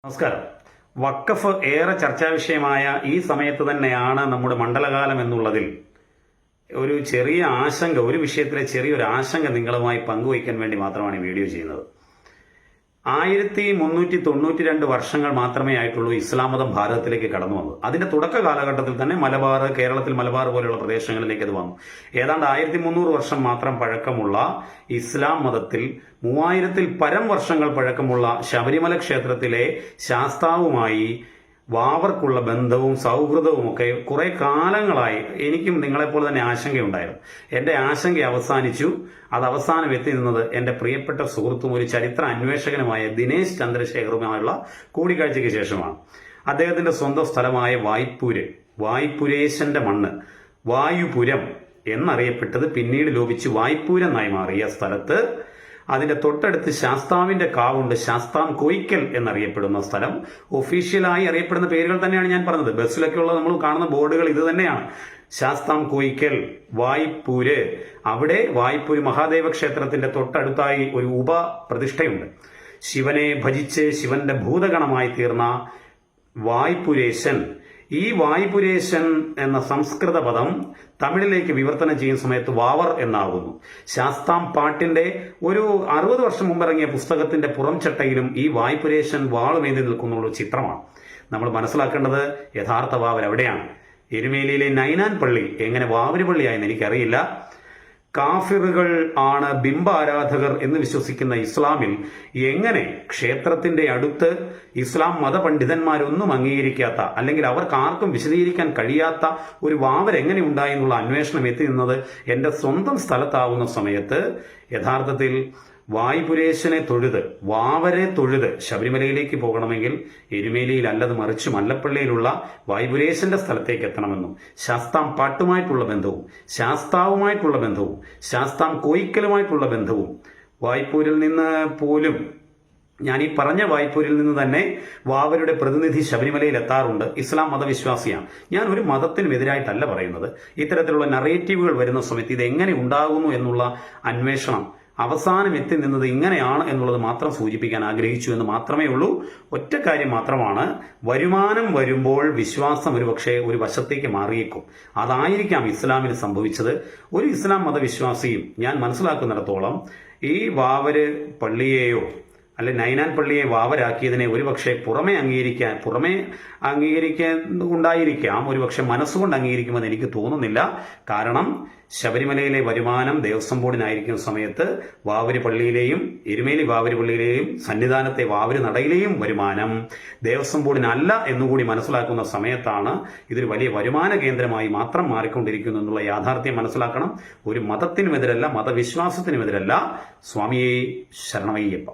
നമസ്കാരം. വഖഫ് ഏറെ ചർച്ചാ വിഷയമായ ഈ സമയത്ത് തന്നെയാണ് നമ്മുടെ മണ്ഡലകാലം എന്നുള്ളതിൽ ഒരു ചെറിയ ആശങ്ക, ഒരു വിഷയത്തിലെ ചെറിയൊരു ആശങ്ക നിങ്ങളുമായി പങ്കുവയ്ക്കാൻ വേണ്ടി മാത്രമാണ് ഈ വീഡിയോ ചെയ്യുന്നത്. 1392 വർഷങ്ങൾ മാത്രമേ ആയിട്ടുള്ളൂ ഇസ്ലാം മതം ഭാരതത്തിലേക്ക് കടന്നു വന്നത്. അതിന്റെ തുടക്ക കാലഘട്ടത്തിൽ തന്നെ കേരളത്തിൽ മലബാർ പോലെയുള്ള പ്രദേശങ്ങളിലേക്ക് അത് വന്നു. ഏതാണ്ട് 1300 വർഷം മാത്രം പഴക്കമുള്ള ഇസ്ലാം മതത്തിൽ 3000-ൽ പരം വർഷങ്ങൾ പഴക്കമുള്ള ശബരിമല ക്ഷേത്രത്തിലെ ശാസ്താവുമായി വാവർക്കുള്ള ബന്ധവും സൗഹൃദവും ഒക്കെ കുറെ കാലങ്ങളായി എനിക്കും നിങ്ങളെപ്പോലെ തന്നെ ആശങ്കയുണ്ടായിരുന്നു. എന്റെ ആശങ്ക അവസാനിച്ചു. അത് അവസാനം എത്തി നിന്നത് എന്റെ പ്രിയപ്പെട്ട സുഹൃത്തും ഒരു ചരിത്ര അന്വേഷകനുമായ ദിനേശ് ചന്ദ്രശേഖറുമായുള്ള കൂടിക്കാഴ്ചയ്ക്ക് ശേഷമാണ്. അദ്ദേഹത്തിന്റെ സ്വന്തം സ്ഥലമായ വായ്പുരേശന്റെ മണ്ണ്, വായുപുരം എന്നറിയപ്പെട്ടത് പിന്നീട് ലോപിച്ച് വായ്പൂരെന്നായി മാറിയ സ്ഥലത്ത് അതിന്റെ തൊട്ടടുത്ത് ശാസ്താവിന്റെ കാവുണ്ട്. ശാസ്താം കോയിക്കൽ എന്നറിയപ്പെടുന്ന സ്ഥലം. ഒഫീഷ്യലായി അറിയപ്പെടുന്ന പേരുകൾ തന്നെയാണ് ഞാൻ പറഞ്ഞത്. ബസ്സിലൊക്കെയുള്ള നമ്മൾ കാണുന്ന ബോർഡുകൾ ഇത് തന്നെയാണ്. ശാസ്താം കോയിക്കൽ, വായ്പൂര്. അവിടെ വായ്പൂര് മഹാദേവ ക്ഷേത്രത്തിന്റെ തൊട്ടടുത്തായി ഒരു ഉപപ്രതിഷ്ഠയുണ്ട്. ശിവനെ ഭജിച്ച് ശിവന്റെ ഭൂതഗണമായി തീർന്ന വായ്പുരേശൻ. ഈ വായ്പുരേശൻ എന്ന സംസ്കൃത പദം തമിഴിലേക്ക് വിവർത്തനം ചെയ്യുന്ന സമയത്ത് വാവർ എന്നാകുന്നു. ശാസ്താം പാട്ടിന്റെ ഒരു 60 വർഷം മുമ്പ് ഇറങ്ങിയ പുസ്തകത്തിന്റെ പുറംചട്ടയിലും ഈ വായ്പുരേശൻ വാളുമേന്തി നിൽക്കുന്ന ചിത്രമാണ്. നമ്മൾ മനസ്സിലാക്കേണ്ടത് യഥാർത്ഥ വാവർ എവിടെയാണ്. എരുമേലിയിലെ നൈനാൻ പള്ളി എങ്ങനെ വാവര് പള്ളിയായെന്ന് എനിക്കറിയില്ല. കാഫിറുകൾ ആണ് ബിംബാരാധകർ എന്ന് വിശ്വസിക്കുന്ന ഇസ്ലാമിൽ എങ്ങനെ ക്ഷേത്രത്തിന്റെ അടുത്ത് ഇസ്ലാം മതപണ്ഡിതന്മാരൊന്നും അംഗീകരിക്കാത്ത, അല്ലെങ്കിൽ അവർക്ക് ആർക്കും വിശദീകരിക്കാൻ കഴിയാത്ത ഒരു വാവർ എങ്ങനെ ഉണ്ടായി എന്നുള്ള അന്വേഷണം എത്തി നിന്നത് എന്റെ സ്വന്തം സ്ഥലത്താവുന്ന സമയത്ത് യഥാർത്ഥത്തിൽ വായ്പുരേശനെ തൊഴുത്, വാവരെ തൊഴുത് ശബരിമലയിലേക്ക് പോകണമെങ്കിൽ എരുമേലിയിൽ അല്ലത് മറിച്ച് മല്ലപ്പള്ളിയിലുള്ള വായ്പുരേശന്റെ സ്ഥലത്തേക്ക് എത്തണമെന്നും ശാസ്താം പാട്ടുമായിട്ടുള്ള ബന്ധവും ശാസ്താവുമായിട്ടുള്ള ബന്ധവും ശാസ്താം കോയിക്കലുമായിട്ടുള്ള ബന്ധവും വായ്പൂരിൽ നിന്ന് പോലും, ഞാൻ ഈ പറഞ്ഞ വായ്പൂരിൽ നിന്ന് തന്നെ വാവരുടെ പ്രതിനിധി ശബരിമലയിൽ എത്താറുണ്ട്. ഇസ്ലാം മതവിശ്വാസിയാണ്. ഞാൻ ഒരു മതത്തിനും എതിരായിട്ടല്ല പറയുന്നത്. ഇത്തരത്തിലുള്ള നറേറ്റീവുകൾ വരുന്ന സമയത്ത് ഇത് എങ്ങനെ ഉണ്ടാകുന്നു എന്നുള്ള അന്വേഷണം അവസാനം എത്തി നിന്നത് ഇങ്ങനെയാണ് എന്നുള്ളത് മാത്രം സൂചിപ്പിക്കാൻ ആഗ്രഹിച്ചു എന്ന് മാത്രമേ ഉള്ളൂ. ഒറ്റ കാര്യം മാത്രമാണ്, വരുമാനം വരുമ്പോൾ വിശ്വാസം ഒരുപക്ഷെ ഒരു വശത്തേക്ക് മാറിയേക്കും. അതായിരിക്കാം ഇസ്ലാമിന് സംഭവിച്ചത്. ഒരു ഇസ്ലാം മതവിശ്വാസിയും ഞാൻ മനസ്സിലാക്കുന്നിടത്തോളം ഈ വാവര് പള്ളിയെയോ അല്ലെ നൈനാൻ പള്ളിയെ വാവരാക്കിയതിനെ ഒരുപക്ഷെ പുറമേ അംഗീകരിക്കാൻ ഉണ്ടായിരിക്കാം, ഒരുപക്ഷെ മനസ്സുകൊണ്ട് അംഗീകരിക്കുമെന്ന് എനിക്ക് തോന്നുന്നില്ല. കാരണം ശബരിമലയിലെ വരുമാനം ദേവസ്വം ബോർഡിനായിരിക്കുന്ന സമയത്ത് വാവര് പള്ളിയിലെയും എരുമേലി വാവര് പള്ളിയിലെയും സന്നിധാനത്തെ വാവര് നടയിലെയും വരുമാനം ദേവസ്വം ബോർഡിനല്ല എന്നുകൂടി മനസ്സിലാക്കുന്ന സമയത്താണ് ഇതൊരു വലിയ വരുമാന കേന്ദ്രമായി മാത്രം മാറിക്കൊണ്ടിരിക്കുന്നു എന്നുള്ള യാഥാർത്ഥ്യം മനസ്സിലാക്കണം. ഒരു മതത്തിനുമെതിരല്ല, മതവിശ്വാസത്തിനുമെതിരല്ല. സ്വാമിയെ ശരണമയ്യപ്പ.